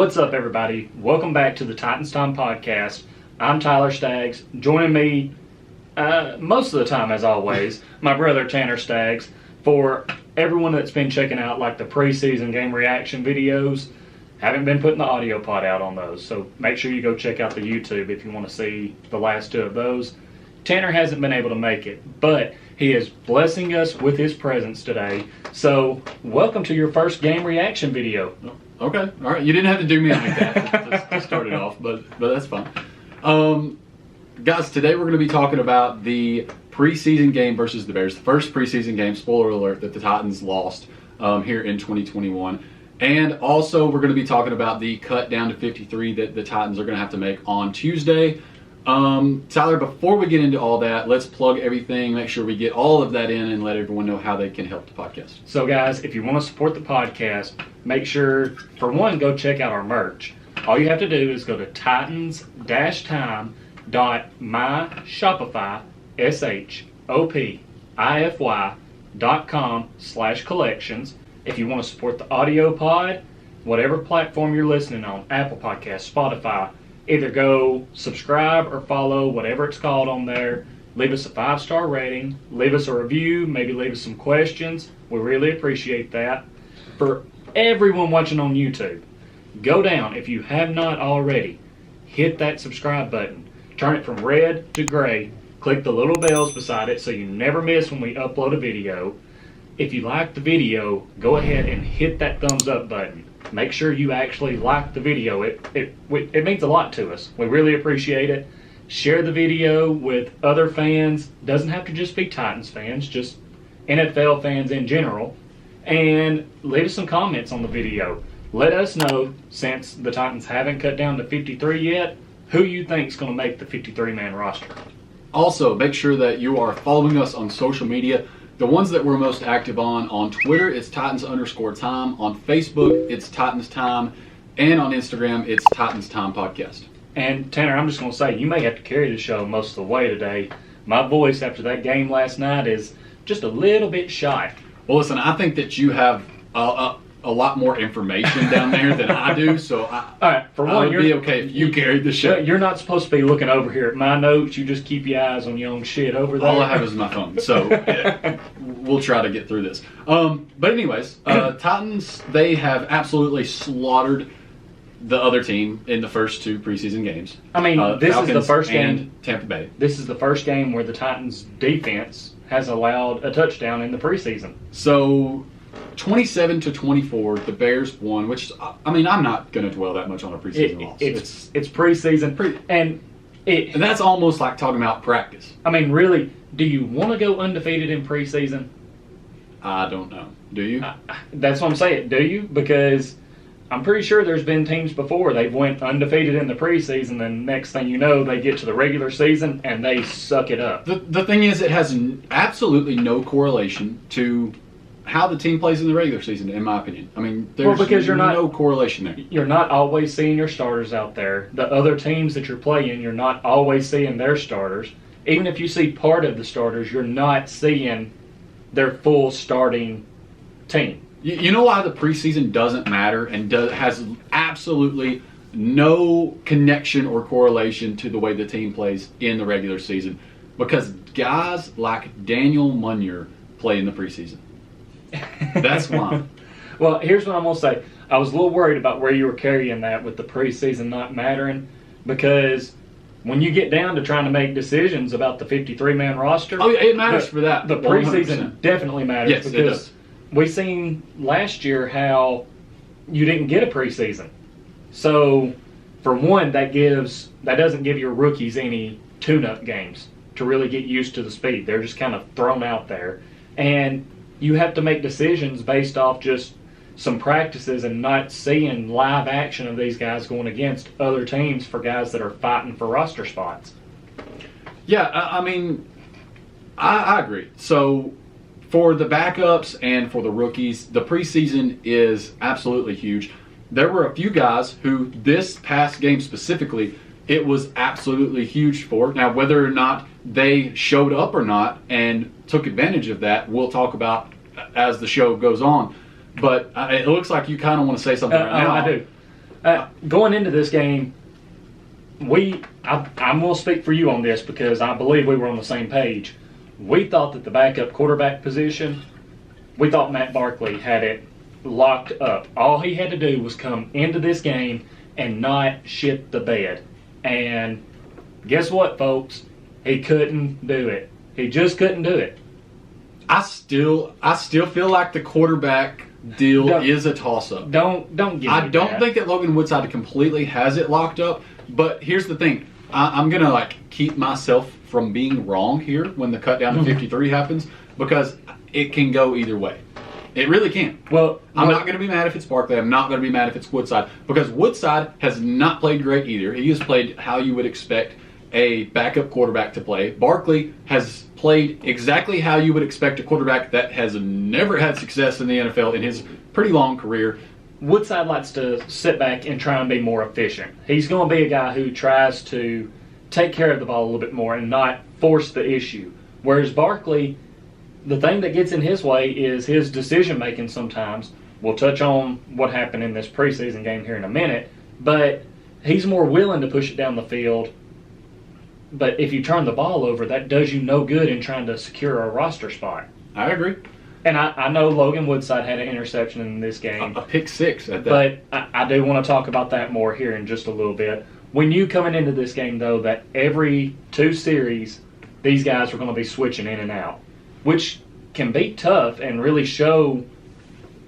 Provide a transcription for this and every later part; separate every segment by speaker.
Speaker 1: What's up, everybody? Welcome back to the Titans Time Podcast. I'm Tyler Staggs. Joining me most of the time, as always, my brother Tanner Staggs. For everyone that's been checking out like the preseason game reaction videos, haven't been putting the audio pod out on those, so make sure you go check out the YouTube if you want to see the last two of those. Tanner hasn't been able to make it, but he is blessing us with his presence today. So welcome to your first game reaction video.
Speaker 2: Okay, all right. You didn't have to do me like that to start it off, but that's fine. Guys, today we're going to be talking about the preseason game versus the Bears. The first preseason game, spoiler alert, that the Titans lost here in 2021. And also we're going to be talking about the cut down to 53 that the Titans are going to have to make on Tuesday. Tyler, before we get into all that, let's plug everything, make sure we get all of that in, and let everyone know how they can help the podcast.
Speaker 1: So guys, if you want to support the podcast, make sure, for one, go check out our merch. All you have to do is go to titans-time.myshopify.com/collections. If you want to support the audio pod, whatever platform you're listening on, Apple Podcasts, Spotify, either go subscribe or follow, whatever it's called on there. Leave us a 5-star rating. Leave us a review. Maybe leave us some questions. We really appreciate that. For everyone watching on YouTube, go down, if you have not already, hit that subscribe button. Turn it from red to gray. Click the little bells beside it so you never miss when we upload a video. If you like the video, go ahead and hit that thumbs up button. Make sure you actually like the video. It means a lot to us. We really appreciate it. Share the video with other fans. Doesn't have to just be Titans fans, just NFL fans in general. And leave us some comments on the video. Let us know, since the Titans haven't cut down to 53 yet, who you think is going to make the 53-man roster.
Speaker 2: Also, make sure that you are following us on social media. The ones that we're most active on Twitter, it's Titans_time. On Facebook, it's Titans Time. And on Instagram, it's Titans Time Podcast.
Speaker 1: And Tanner, I'm just going to say, you may have to carry the show most of the way today. My voice after that game last night is just a little bit shy.
Speaker 2: Well, listen, I think that you have a lot more information down there than I do, so
Speaker 1: all right, for one,
Speaker 2: it would be okay if you carried the show.
Speaker 1: You're not supposed to be looking over here at my notes. You just keep your eyes on your own shit over there.
Speaker 2: All I have is my phone, so yeah, we'll try to get through this. But anyways, Titans, they have absolutely slaughtered the other team in the first two preseason games.
Speaker 1: I mean, this
Speaker 2: Falcons
Speaker 1: is the first game.
Speaker 2: And Tampa Bay.
Speaker 1: This is the first game where the Titans' defense has allowed a touchdown in the preseason.
Speaker 2: So 27-24, the Bears won, which, I mean, I'm not going to dwell that much on a preseason loss.
Speaker 1: It's preseason, and
Speaker 2: that's almost like talking about practice.
Speaker 1: I mean, really, do you want to go undefeated in preseason?
Speaker 2: I don't know. Do you?
Speaker 1: That's what I'm saying. Do you? Because I'm pretty sure there's been teams before, they've went undefeated in the preseason, and next thing you know, they get to the regular season, and they suck it up.
Speaker 2: The thing is, it has absolutely no correlation to how the team plays in the regular season, in my opinion. I mean, there's no correlation there.
Speaker 1: You're not always seeing your starters out there. The other teams that you're playing, you're not always seeing their starters. Even if you see part of the starters, you're not seeing their full starting team.
Speaker 2: You know why the preseason doesn't matter and has absolutely no connection or correlation to the way the team plays in the regular season? Because guys like Daniel Munyer play in the preseason. That's why.
Speaker 1: Well, here's what I'm going to say. I was a little worried about where you were carrying that with the preseason not mattering, because when you get down to trying to make decisions about the 53-man roster...
Speaker 2: Oh, it matters for that.
Speaker 1: The preseason 100%. Definitely matters.
Speaker 2: Yes,
Speaker 1: because
Speaker 2: it does.
Speaker 1: We seen last year how you didn't get a preseason. So, for one, that doesn't give your rookies any tune-up games to really get used to the speed. They're just kind of thrown out there. And you have to make decisions based off just some practices and not seeing live action of these guys going against other teams for guys that are fighting for roster spots.
Speaker 2: Yeah, I mean, I agree. So, for the backups and for the rookies, the preseason is absolutely huge. There were a few guys who, this past game specifically, it was absolutely huge for. Now, whether or not they showed up or not and took advantage of that, we'll talk about as the show goes on. But it looks like you kind of want to say something right now.
Speaker 1: I do. Going into this game, I'm going to speak for you on this because I believe we were on the same page. We thought that the backup quarterback position, we thought Matt Barkley had it locked up. All he had to do was come into this game and not shit the bed. And guess what, folks? He couldn't do it. He just couldn't do it.
Speaker 2: I still feel like the quarterback deal is a toss-up.
Speaker 1: Don't give me
Speaker 2: I don't
Speaker 1: that.
Speaker 2: think that Logan Woodside completely has it locked up. But here's the thing. I'm going to keep myself from being wrong here when the cut down to 53 happens, because it can go either way. It really can.
Speaker 1: Well,
Speaker 2: I'm not going to be mad if it's Barkley. I'm not going to be mad if it's Woodside, because Woodside has not played great either. He has played how you would expect a backup quarterback to play. Barkley has played exactly how you would expect a quarterback that has never had success in the NFL in his pretty long career.
Speaker 1: Woodside likes to sit back and try and be more efficient. He's going to be a guy who tries to take care of the ball a little bit more and not force the issue. Whereas Barkley, the thing that gets in his way is his decision-making sometimes. We'll touch on what happened in this preseason game here in a minute, but he's more willing to push it down the field. But if you turn the ball over, that does you no good in trying to secure a roster spot.
Speaker 2: I agree.
Speaker 1: And I know Logan Woodside had an interception in this game.
Speaker 2: A pick six at that.
Speaker 1: But I do want to talk about that more here in just a little bit. When you coming into this game, though, that every 2 series, these guys are going to be switching in and out, which can be tough and really show,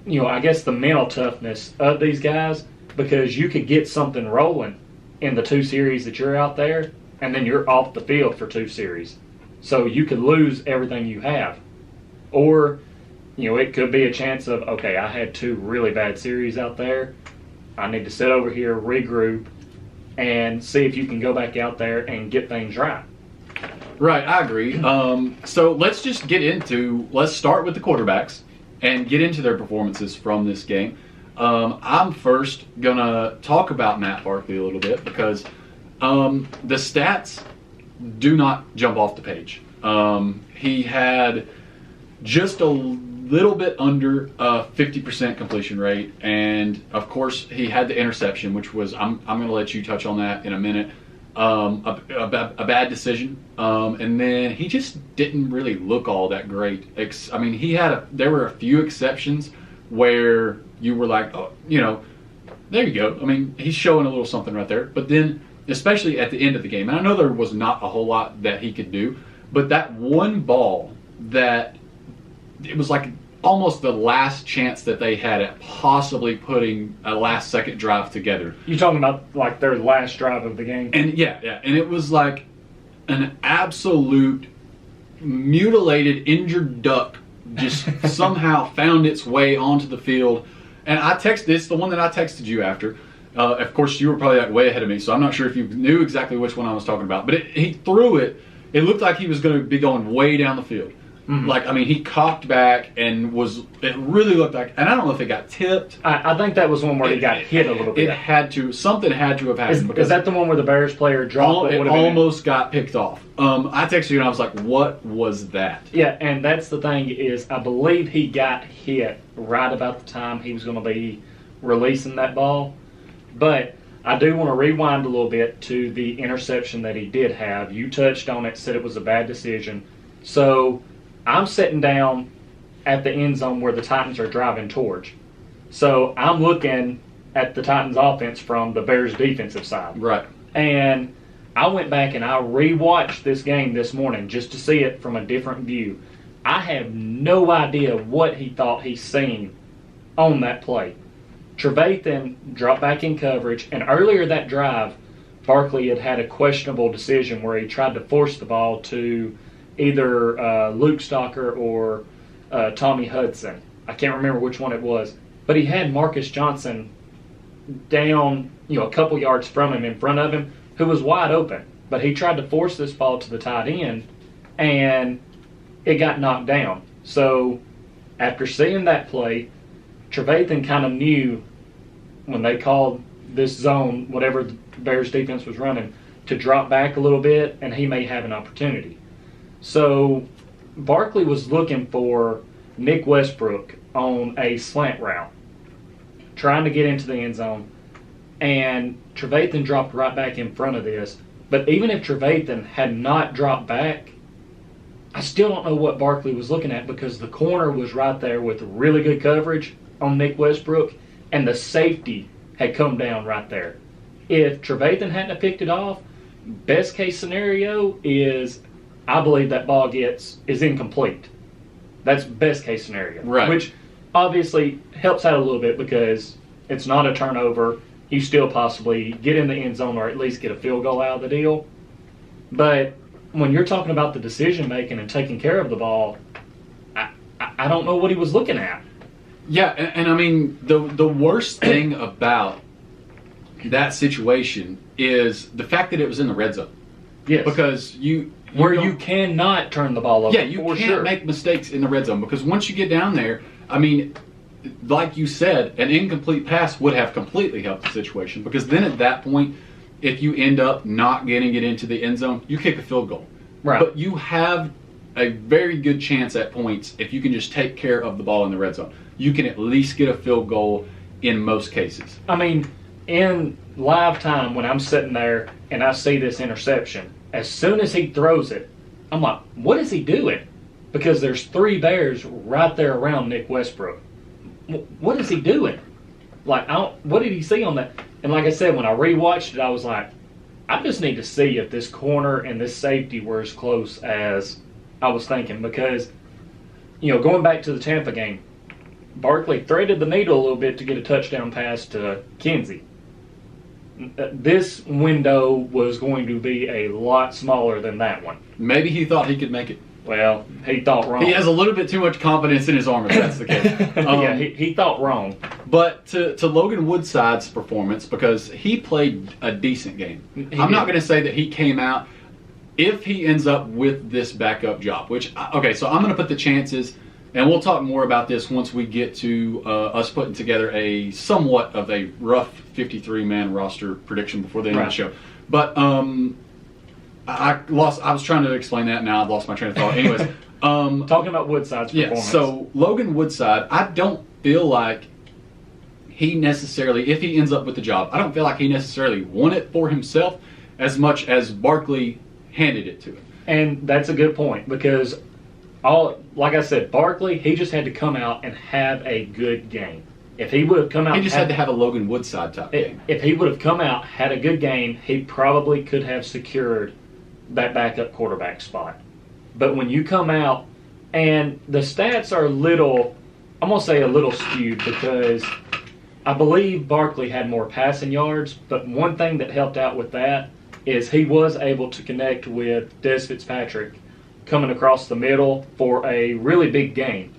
Speaker 1: I guess the mental toughness of these guys, because you could get something rolling in the 2 series that you're out there, and then you're off the field for 2 series. So you could lose everything you have. Or, it could be a chance of, okay, I had 2 really bad series out there. I need to sit over here, regroup, and see if you can go back out there and get things right.
Speaker 2: Right, I agree. So let's start with the quarterbacks and get into their performances from this game. I'm first going to talk about Matt Barkley a little bit because the stats do not jump off the page. He had just a little bit under a 50% completion rate, and of course he had the interception, which was I'm going to let you touch on that in a minute. A bad decision, and then he just didn't really look all that great. There were a few exceptions where you were like, oh, there you go. I mean, he's showing a little something right there. But then, especially at the end of the game, and I know there was not a whole lot that he could do, but that one ball that it was like almost the last chance that they had at possibly putting a last-second drive together.
Speaker 1: You talking about like their last drive of the game?
Speaker 2: And yeah, and it was like an absolute mutilated, injured duck just somehow found its way onto the field. And it's the one that I texted you after. Of course, you were probably way ahead of me, so I'm not sure if you knew exactly which one I was talking about. But he threw it. It looked like he was going to be going way down the field. Mm-hmm. He cocked back and it really looked like, and I don't know if it got tipped.
Speaker 1: I think that was one where he got hit a little bit.
Speaker 2: Something had to have happened.
Speaker 1: Is that the one where the Bears player dropped
Speaker 2: it? It almost got picked off. I texted you and I was like, what was that?
Speaker 1: Yeah, and that's the thing is, I believe he got hit right about the time he was going to be releasing that ball. But I do want to rewind a little bit to the interception that he did have. You touched on it, said it was a bad decision. So I'm sitting down at the end zone where the Titans are driving towards. So I'm looking at the Titans offense from the Bears defensive side.
Speaker 2: Right.
Speaker 1: And I went back and I rewatched this game this morning just to see it from a different view. I have no idea what he thought he seen on that play. Trevathan dropped back in coverage, and earlier that drive, Barkley had a questionable decision where he tried to force the ball to either Luke Stalker or Tommy Hudson. I can't remember which one it was. But he had Marcus Johnson down, a couple yards from him, in front of him, who was wide open. But he tried to force this ball to the tight end, and it got knocked down. So after seeing that play, Trevathan kind of knew when they called this zone, whatever the Bears defense was running, to drop back a little bit, and he may have an opportunity. So Barkley was looking for Nick Westbrook on a slant route, trying to get into the end zone. and Trevathan dropped right back in front of this. But even if Trevathan had not dropped back, I still don't know what Barkley was looking at, because the corner was right there with really good coverage on Nick Westbrook, and the safety had come down right there. If Trevathan hadn't have picked it off, best case scenario is I believe that ball is incomplete. That's best case scenario.
Speaker 2: Right.
Speaker 1: Which obviously helps out a little bit because it's not a turnover. You still possibly get in the end zone or at least get a field goal out of the deal. But when you're talking about the decision making and taking care of the ball, I don't know what he was looking at.
Speaker 2: Yeah, and I mean, the worst thing about that situation is the fact that it was in the red zone.
Speaker 1: Yes.
Speaker 2: Because you
Speaker 1: cannot turn the ball over.
Speaker 2: Yeah, you can't make mistakes in the red zone, because once you get down there, I mean, like you said, an incomplete pass would have completely helped the situation, because then at that point, if you end up not getting it into the end zone, you kick a field goal.
Speaker 1: Right.
Speaker 2: But you have a very good chance at points if you can just take care of the ball in the red zone. You can at least get a field goal in most cases.
Speaker 1: I mean, in live time, when I'm sitting there and I see this interception, as soon as he throws it, I'm like, what is he doing? Because there's 3 Bears right there around Nick Westbrook. What is he doing? Like, what did he see on that? And like I said, when I rewatched it, I was like, I just need to see if this corner and this safety were as close as I was thinking. Because, going back to the Tampa game, Barkley threaded the needle a little bit to get a touchdown pass to Kinsey. This window was going to be a lot smaller than that one.
Speaker 2: Maybe he thought he could make it.
Speaker 1: Well, he thought wrong.
Speaker 2: He has a little bit too much confidence in his arm, if that's the case.
Speaker 1: Yeah, he thought wrong.
Speaker 2: But to Logan Woodside's performance, because he played a decent game. I'm not going to say that he came out, if he ends up with this backup job, so I'm going to put the chances, and we'll talk more about this once we get to us putting together a somewhat of a rough 53-man roster prediction before the end of the show. But I was trying to explain that, now I've lost my train of thought. Anyways,
Speaker 1: talking about Woodside's performance.
Speaker 2: Yeah, so Logan Woodside, I don't feel like he necessarily, if he ends up with the job, I don't feel like he necessarily won it for himself as much as Barkley handed it to him.
Speaker 1: And that's a good point, because like I said, Barkley, he just had to come out and have a good game. If he would have come out,
Speaker 2: he just had to have a Logan Woodside type game.
Speaker 1: If he would have come out, had a good game, he probably could have secured that backup quarterback spot. But when you come out, and the stats are I'm going to say a little skewed, because I believe Barkley had more passing yards, but one thing that helped out with that is he was able to connect with Des Fitzpatrick coming across the middle for a really big gain.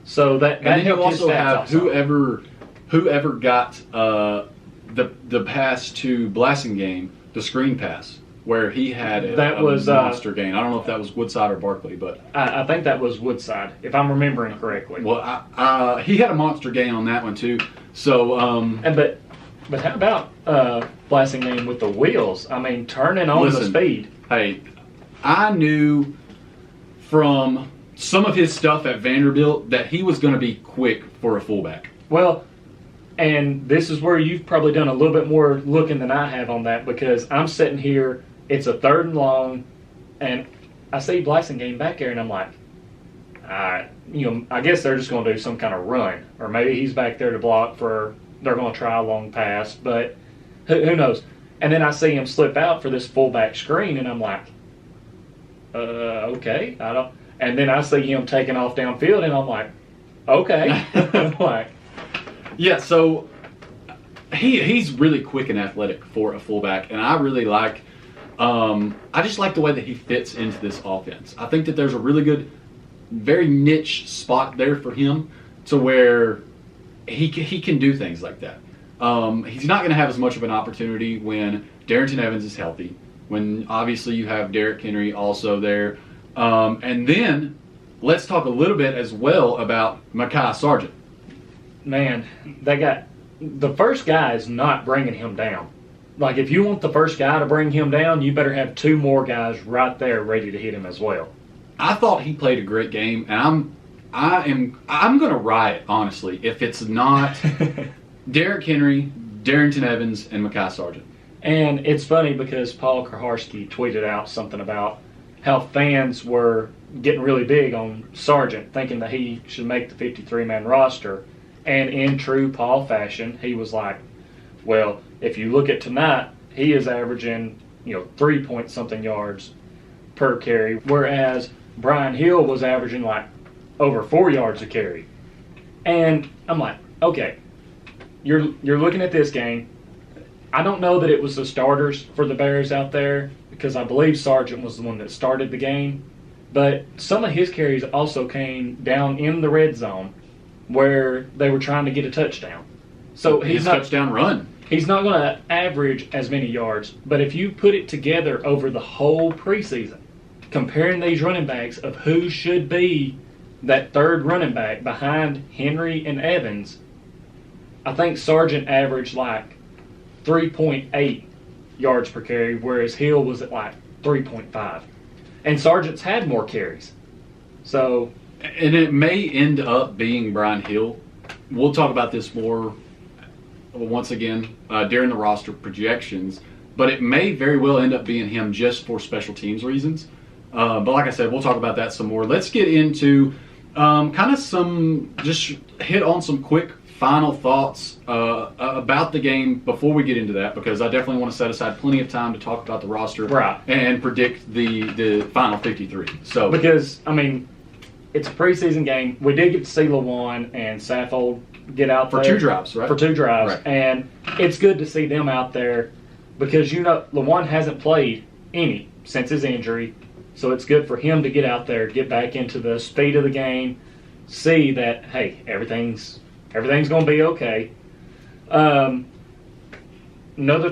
Speaker 1: So that
Speaker 2: and then you
Speaker 1: helped his
Speaker 2: also
Speaker 1: stats
Speaker 2: have
Speaker 1: outside.
Speaker 2: whoever got the pass to Blackson game, the screen pass, where he had a monster gain. I don't know if that was Woodside or Barkley, but
Speaker 1: I think that was Woodside, if I'm remembering correctly.
Speaker 2: Well, he had a monster gain on that one too. So,
Speaker 1: but how about Blackson game with the wheels? I mean, turning on the speed.
Speaker 2: Hey, I knew from some of his stuff at Vanderbilt that he was going to be quick for a fullback.
Speaker 1: Well, and this is where you've probably done a little bit more looking than I have on that, because I'm sitting here, it's a 3rd and long, and I see Blackson game back there, and I'm like, I guess they're just going to do some kind of run, or maybe he's back there to block they're going to try a long pass, but who knows? And then I see him slip out for this fullback screen, and I'm like, okay, and then I see him taking off downfield, and I'm like, okay.
Speaker 2: Yeah, so he's really quick and athletic for a fullback, and I really like. I just like the way that he fits into this offense. I think that there's a really good, very niche spot there for him, to where he can do things like that. He's not going to have as much of an opportunity when Darrington Evans is healthy, when obviously you have Derrick Henry also there, and then let's talk a little bit as well about Mekhi Sargent.
Speaker 1: Man, the first guy is not bringing him down. Like, if you want the first guy to bring him down, you better have 2 more guys right there ready to hit him as well.
Speaker 2: I thought he played a great game, and I'm going to riot, honestly, if it's not Derrick Henry Darrington Evans and Mekhi Sargent.
Speaker 1: And it's funny because Paul Kraharski tweeted out something about how fans were getting really big on Sargent, thinking that he should make the 53-man roster. And in true Paul fashion, he was like, well, if you look at tonight, he is averaging, 3-point-something yards per carry, whereas Brian Hill was averaging like over 4 yards a carry. And I'm like, okay, you're looking at this game. I don't know that it was the starters for the Bears out there because I believe Sargent was the one that started the game. But some of his carries also came down in the red zone where they were trying to get a touchdown. So
Speaker 2: his touchdown run.
Speaker 1: He's not going to average as many yards, but if you put it together over the whole preseason, comparing these running backs of who should be that third running back behind Henry and Evans, I think Sargent averaged like 3.8 yards per carry, whereas Hill was at like 3.5. And Sargent's had more carries. So,
Speaker 2: and it may end up being Brian Hill. We'll talk about this more once again during the roster projections, but it may very well end up being him just for special teams reasons. But like I said, we'll talk about that some more. Let's get into just hit on some quick final thoughts about the game before we get into that, because I definitely want to set aside plenty of time to talk about the roster and predict the final 53. So
Speaker 1: because, it's a preseason game. We did get to see LaJuan and Saffold get out
Speaker 2: for
Speaker 1: there.
Speaker 2: 2 drives, right?
Speaker 1: For 2 drives.
Speaker 2: Right.
Speaker 1: And it's good to see them out there because, LaJuan hasn't played any since his injury. So it's good for him to get out there, get back into the speed of the game, see that, hey, everything's going to be okay. Another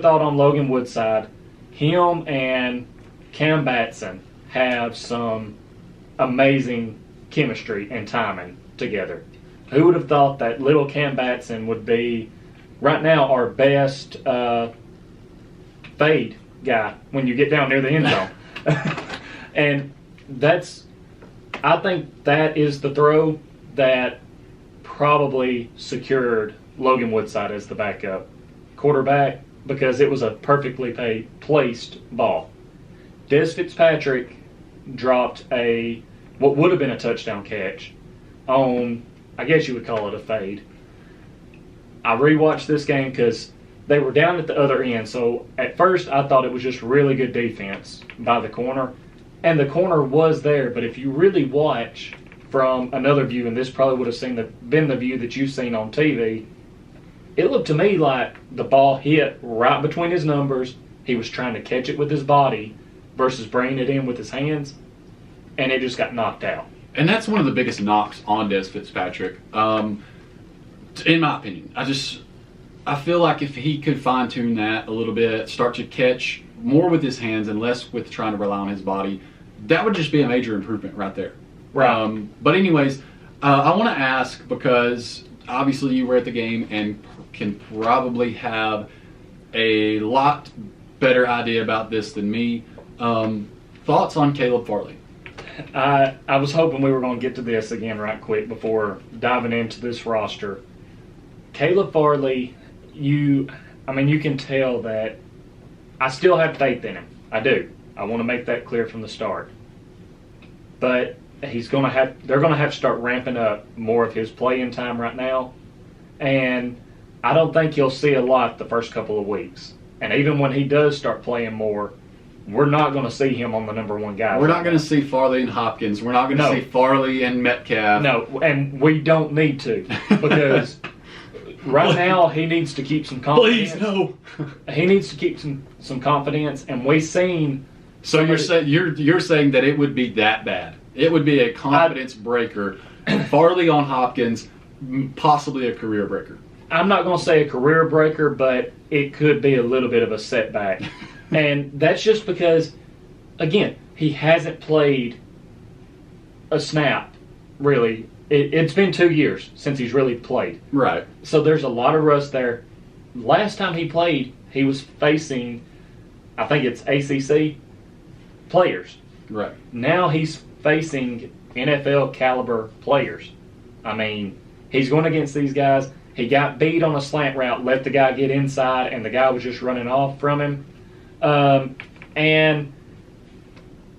Speaker 1: thought on Logan Woodside. Him and Cam Batson have some amazing chemistry and timing together. Who would have thought that little Cam Batson would be, right now, our best fade guy when you get down near the end zone? And I think that is the throw that probably secured Logan Woodside as the backup quarterback because it was a perfectly placed ball. Des Fitzpatrick dropped what would have been a touchdown catch on, I guess you would call it a fade. I rewatched this game because they were down at the other end. So at first I thought it was just really good defense by the corner. And the corner was there. But if you really watch from another view, and this probably would have been the view that you've seen on TV, it looked to me like the ball hit right between his numbers. He was trying to catch it with his body versus bringing it in with his hands. And it just got knocked out.
Speaker 2: And that's one of the biggest knocks on Des Fitzpatrick, in my opinion. I feel like if he could fine-tune that a little bit, start to catch more with his hands and less with trying to rely on his body, that would just be a major improvement right there.
Speaker 1: Right.
Speaker 2: But anyways, I want to ask, because obviously you were at the game and can probably have a lot better idea about this than me. Thoughts on Caleb Farley?
Speaker 1: I was hoping we were going to get to this again right quick before diving into this roster. Caleb Farley, you can tell that I still have faith in him. I do. I want to make that clear from the start. But they're going to have to start ramping up more of his playing time right now. And I don't think you'll see a lot the first couple of weeks. And even when he does start playing more, we're not going to see him on the number one guy.
Speaker 2: We're not going to see Farley and Hopkins. We're not going to see Farley and Metcalf.
Speaker 1: No, and we don't need to, because right now he needs to keep some confidence.
Speaker 2: Please, no.
Speaker 1: He needs to keep some confidence, and we've seen.
Speaker 2: So you're saying that it would be that bad? It would be a confidence breaker. Farley on Hopkins, possibly a career breaker.
Speaker 1: I'm not going to say a career breaker, but it could be a little bit of a setback. And that's just because, again, he hasn't played a snap, really. It's been 2 years since he's really played.
Speaker 2: Right.
Speaker 1: So there's a lot of rust there. Last time he played, he was facing, I think it's ACC players.
Speaker 2: Right.
Speaker 1: Now he's facing NFL caliber players. He's going against these guys. He got beat on a slant route, let the guy get inside, and the guy was just running off from him. And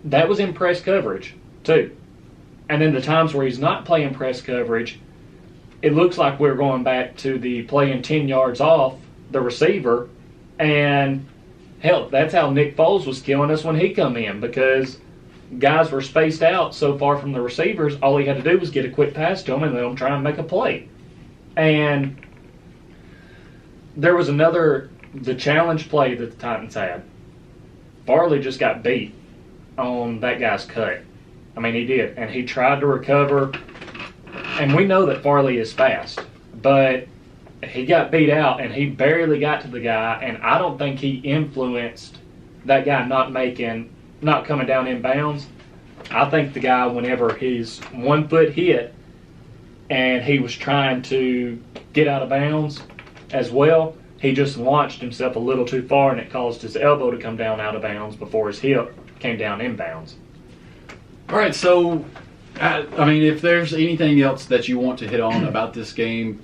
Speaker 1: that was in press coverage, too. And then the times where he's not playing press coverage, it looks like we're going back to the playing 10 yards off the receiver. And, hell, that's how Nick Foles was killing us when he come in, because guys were spaced out so far from the receivers, all he had to do was get a quick pass to them and let them try and make a play. And there was the challenge play that the Titans had. Barkley just got beat on that guy's cut. I mean, he did. And he tried to recover. And we know that Farley is fast. But he got beat out, and he barely got to the guy. And I don't think he influenced that guy not coming down in bounds. I think the guy, whenever his 1 foot hit, and he was trying to get out of bounds as well, he just launched himself a little too far, and it caused his elbow to come down out of bounds before his hip came down in bounds.
Speaker 2: All right, so, I mean, if there's anything else that you want to hit on about this game,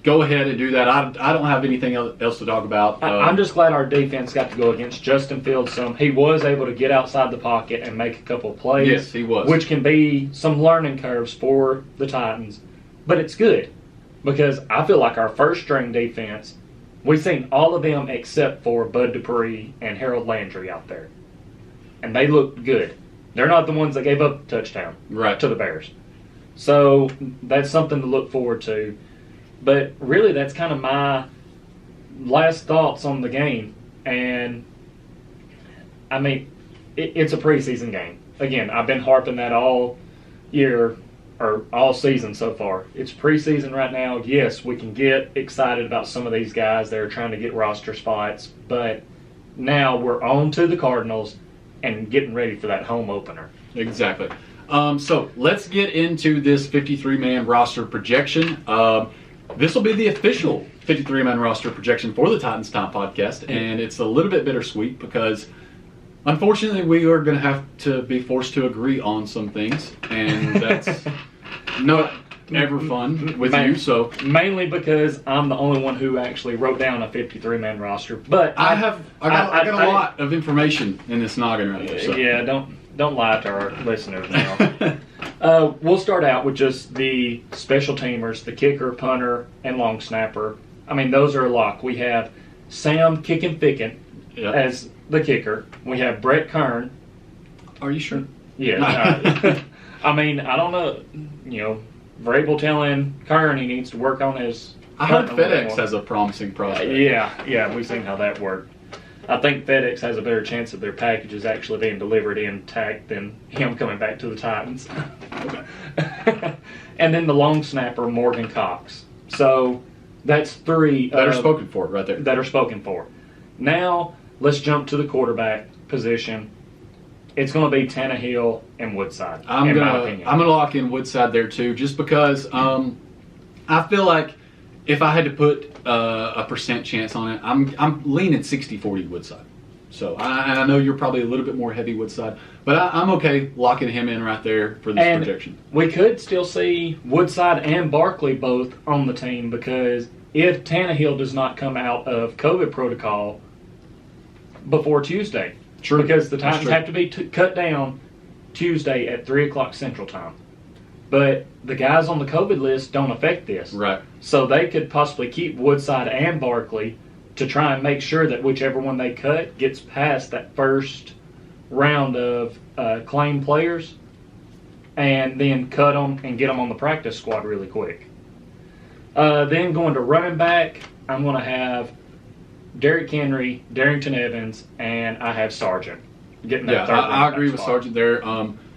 Speaker 2: go ahead and do that. I don't have anything else to talk about.
Speaker 1: I'm just glad our defense got to go against Justin Fields some. He was able to get outside the pocket and make a couple of plays.
Speaker 2: Yes, he was.
Speaker 1: Which can be some learning curves for the Titans. But it's good, because I feel like our first-string defense, we've seen all of them except for Bud Dupree and Harold Landry out there. And they look good. They're not the ones that gave up the touchdown to the Bears. So that's something to look forward to. But really, that's kind of my last thoughts on the game. And, I mean, it's a preseason game. Again, I've been harping that all year, or all season so far. It's preseason right now. Yes, we can get excited about some of these guys that are trying to get roster spots. But now we're on to the Cardinals and getting ready for that home opener.
Speaker 2: Exactly. So let's get into this 53-man roster projection. This will be the official 53-man roster projection for the Titans Time podcast, and it's a little bit bittersweet because, unfortunately, we are going to have to be forced to agree on some things, and that's not ever fun with you. So
Speaker 1: mainly because I'm the only one who actually wrote down a 53-man roster, but
Speaker 2: I got a lot of information in this noggin right here. So.
Speaker 1: Yeah, don't lie to our listeners now. We'll start out with just the special teamers, the kicker, punter, and long snapper. I mean, those are a lock. We have Sam Kickin' Fickin' as the kicker. We have Brett Kern.
Speaker 2: Are you sure?
Speaker 1: Yeah. I mean, I don't know. You know, Vrabel telling Kern he needs to work on his...
Speaker 2: I heard FedEx has a promising prospect.
Speaker 1: Yeah, we've seen how that worked. I think FedEx has a better chance of their packages actually being delivered intact than him coming back to the Titans.
Speaker 2: Okay.
Speaker 1: And then the long snapper, Morgan Cox. So that's three.
Speaker 2: That are spoken for right there.
Speaker 1: That are spoken for. Now let's jump to the quarterback position. It's going to be Tannehill and Woodside, in my opinion. I'm
Speaker 2: going to lock in Woodside there too, just because I feel like if I had to put a percent chance on it, I'm leaning 60-40 Woodside. So I know you're probably a little bit more heavy Woodside, but I'm okay locking him in right there for this projection.
Speaker 1: We could still see Woodside and Barkley both on the team, because if Tannehill does not come out of COVID protocol before Tuesday,
Speaker 2: true,
Speaker 1: because the Titans have to be cut down Tuesday at 3 o'clock Central Time. But the guys on the COVID list don't affect this.
Speaker 2: Right.
Speaker 1: So they could possibly keep Woodside and Barkley to try and make sure that whichever one they cut gets past that first round of claim players, and then cut them and get them on the practice squad really quick. Then going to running back, I'm going to have Derrick Henry, Darrington Evans, and I have Sargent. Getting that third
Speaker 2: I agree with Sargent there.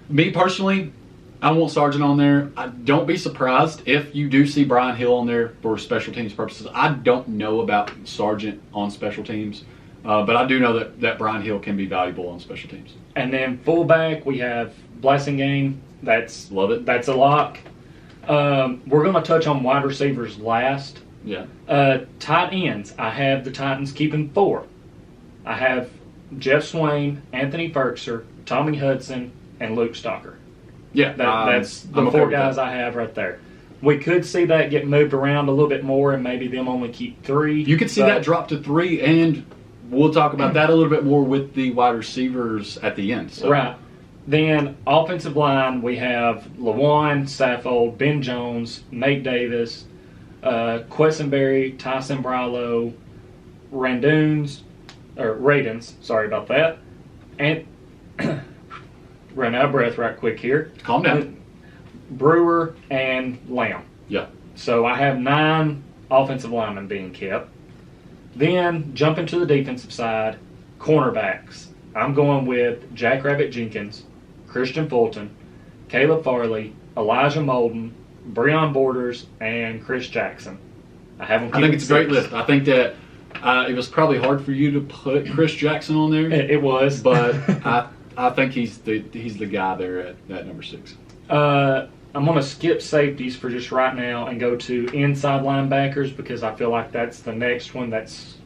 Speaker 2: Me personally, I want Sargent on there. Don't be surprised if you do see Brian Hill on there for special teams purposes. I don't know about Sargent on special teams, but I do know that Brian Hill can be valuable on special teams.
Speaker 1: And then fullback, we have Blackson.
Speaker 2: Love it.
Speaker 1: That's a lock. We're going to touch on wide receivers last.
Speaker 2: Yeah.
Speaker 1: Tight ends, I have the Titans keeping 4. I have Jeff Swain, Anthony Ferkser, Tommy Hudson, and Luke Stalker.
Speaker 2: Yeah,
Speaker 1: That's the 4 guys I have right there. we could see that get moved around a little bit more and maybe them only keep 3.
Speaker 2: You could see that drop to 3, and we'll talk about that a little bit more with the wide receivers at the end. So.
Speaker 1: Right. Then offensive line, we have LaJuan, Saffold, Ben Jones, Nate Davis, Quessenberry, Tyson Brilo, Radens, sorry about that. And run out of breath right quick here.
Speaker 2: Calm down.
Speaker 1: Brewer and Lamb.
Speaker 2: Yeah.
Speaker 1: So I have 9 offensive linemen being kept. Then jumping to the defensive side, cornerbacks. I'm going with Jackrabbit Jenkins, Christian Fulton, Caleb Farley, Elijah Molden, Breon Borders, and Chris Jackson. I think
Speaker 2: it's a great list. I think that it was probably hard for you to put Chris Jackson on there.
Speaker 1: It was,
Speaker 2: but I think he's the guy there at number 6.
Speaker 1: I'm going to skip safeties for just right now and go to inside linebackers because I feel like that's the next one that's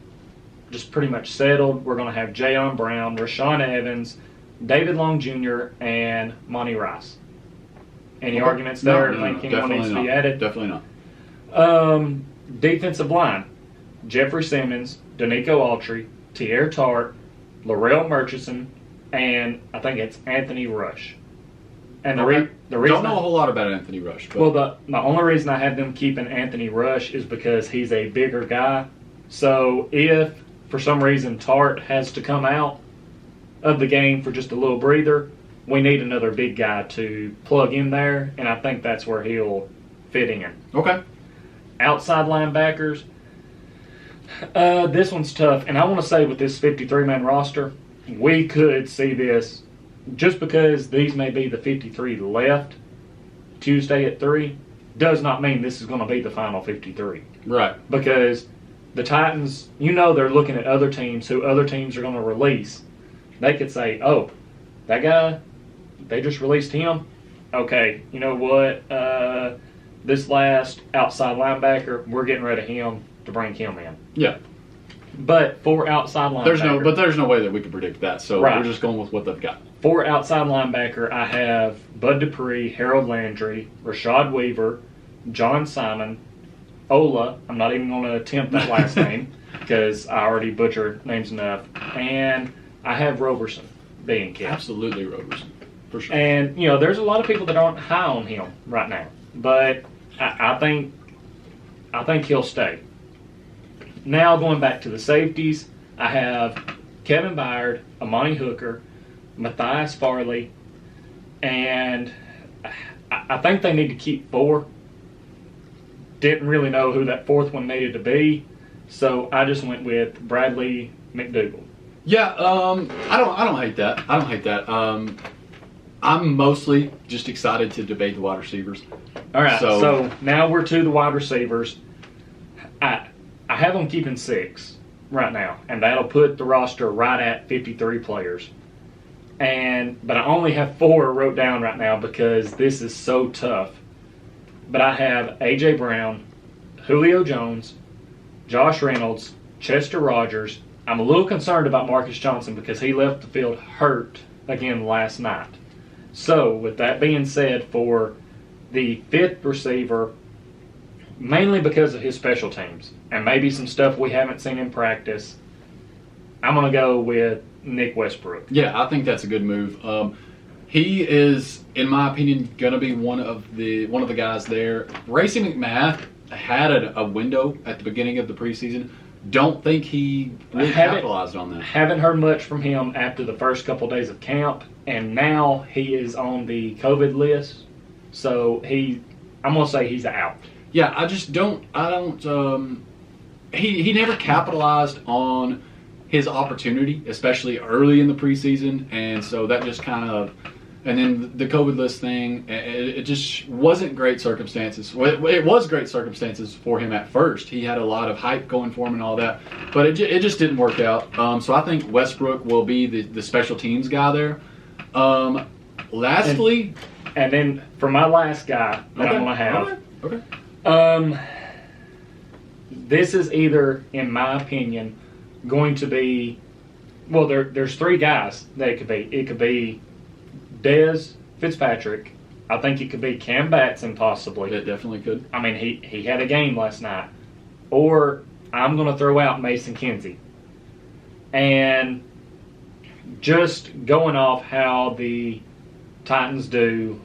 Speaker 1: just pretty much settled. We're going to have Jayon Brown, Rashawn Evans, David Long Jr., and Monty Rice. Any arguments there?
Speaker 2: No,
Speaker 1: think anyone needs to be added?
Speaker 2: Definitely not.
Speaker 1: Defensive line, Jeffrey Simmons, Danico Autry, Tierre Tart, Laurel Murchison, and I think it's Anthony Rush. And the reason
Speaker 2: don't know a whole lot about Anthony Rush. But.
Speaker 1: Well, the only reason I have them keeping Anthony Rush is because he's a bigger guy. So if for some reason Tart has to come out of the game for just a little breather, we need another big guy to plug in there, and I think that's where he'll fit in.
Speaker 2: Okay.
Speaker 1: Outside linebackers, this one's tough, and I want to say with this 53-man roster, we could see this just because these may be the 53 left Tuesday at 3 does not mean this is going to be the final 53.
Speaker 2: Right.
Speaker 1: Because the Titans, they're looking at other teams who other teams are going to release. They could say, oh, that guy, they just released him. Okay, you know what? This last outside linebacker, we're getting rid of him to bring him in.
Speaker 2: Yeah.
Speaker 1: But for outside linebacker...
Speaker 2: There's no way that we can predict that, so we're just going with what they've got.
Speaker 1: For outside linebacker, I have Bud Dupree, Harold Landry, Rashad Weaver, John Simon, Ola. I'm not even going to attempt that last name because I already butchered names enough. And I have Roberson being kept.
Speaker 2: Absolutely Roberson, for sure.
Speaker 1: And, there's a lot of people that aren't high on him right now. But I think he'll stay. Now going back to the safeties, I have Kevin Byard, Amani Hooker, Matthias Farley, and I think they need to keep 4. Didn't really know who that 4th one needed to be, so I just went with Bradley McDougall.
Speaker 2: Yeah, I don't hate that. I'm mostly just excited to debate the wide receivers.
Speaker 1: All right, so now we're to the wide receivers. I have them keeping 6 right now, and that'll put the roster right at 53 players. But I only have 4 wrote down right now because this is so tough. But I have A.J. Brown, Julio Jones, Josh Reynolds, Chester Rogers. I'm a little concerned about Marcus Johnson because he left the field hurt again last night. So, with that being said, for the 5th receiver, mainly because of his special teams and maybe some stuff we haven't seen in practice, I'm going to go with Nick Westbrook.
Speaker 2: Yeah, I think that's a good move. He is, in my opinion, going to be one of the guys there. Racy McMath had a window at the beginning of the preseason. Don't think he really capitalized on that. Haven't
Speaker 1: heard much from him after the first couple days of camp, and now he is on the COVID list. So I'm going to say he's out.
Speaker 2: Yeah, he never capitalized on his opportunity, especially early in the preseason, and so that just kind of, and then the COVID list thing, it just wasn't great circumstances. Well, it was great circumstances for him at first. He had a lot of hype going for him and all that, but it just didn't work out. So I think Westbrook will be the special teams guy there. Lastly,
Speaker 1: and then for my last guy that I'm going to have.
Speaker 2: Okay.
Speaker 1: This is either, in my opinion, going to be, there's 3 guys that it could be. It could be Dez Fitzpatrick, I think it could be Cam Batson possibly.
Speaker 2: It definitely could.
Speaker 1: I mean, he had a game last night. Or I'm going to throw out Mason Kinsey. And just going off how the Titans do,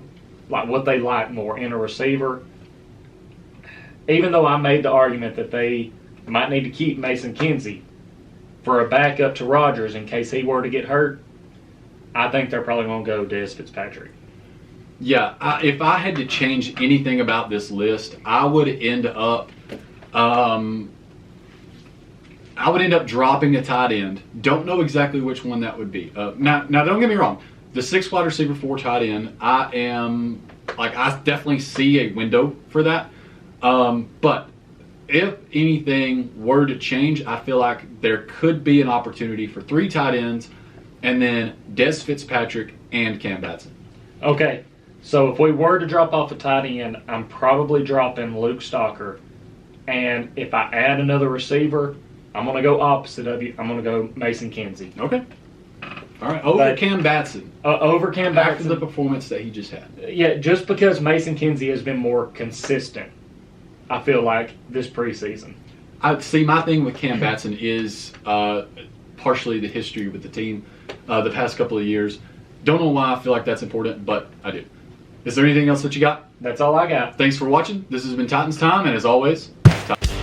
Speaker 1: like what they like more in a receiver, even though I made the argument that they might need to keep Mason Kinsey for a backup to Rodgers in case he were to get hurt, I think they're probably going to go Dez Fitzpatrick.
Speaker 2: Yeah, if I had to change anything about this list, I would end up dropping a tight end. Don't know exactly which one that would be. Now don't get me wrong. The 6 wide receiver, 4 tight end, I definitely see a window for that. But if anything were to change, I feel like there could be an opportunity for 3 tight ends and then Dez Fitzpatrick and Cam Batson.
Speaker 1: Okay, so if we were to drop off a tight end, I'm probably dropping Luke Stalker. And if I add another receiver, I'm going to go opposite of you. I'm going to go Mason Kinsey.
Speaker 2: Okay. All right. Over Cam Batson.
Speaker 1: Over Cam Batson.
Speaker 2: After the performance that he just had.
Speaker 1: Yeah, just because Mason Kinsey has been more consistent, I feel like, this preseason.
Speaker 2: I see. My thing with Cam Batson is partially the history with the team the past couple of years. Don't know why I feel like that's important, but I do. Is there anything else that you got?
Speaker 1: That's all I got.
Speaker 2: Thanks for watching. This has been Titans Time, and as always, Titans.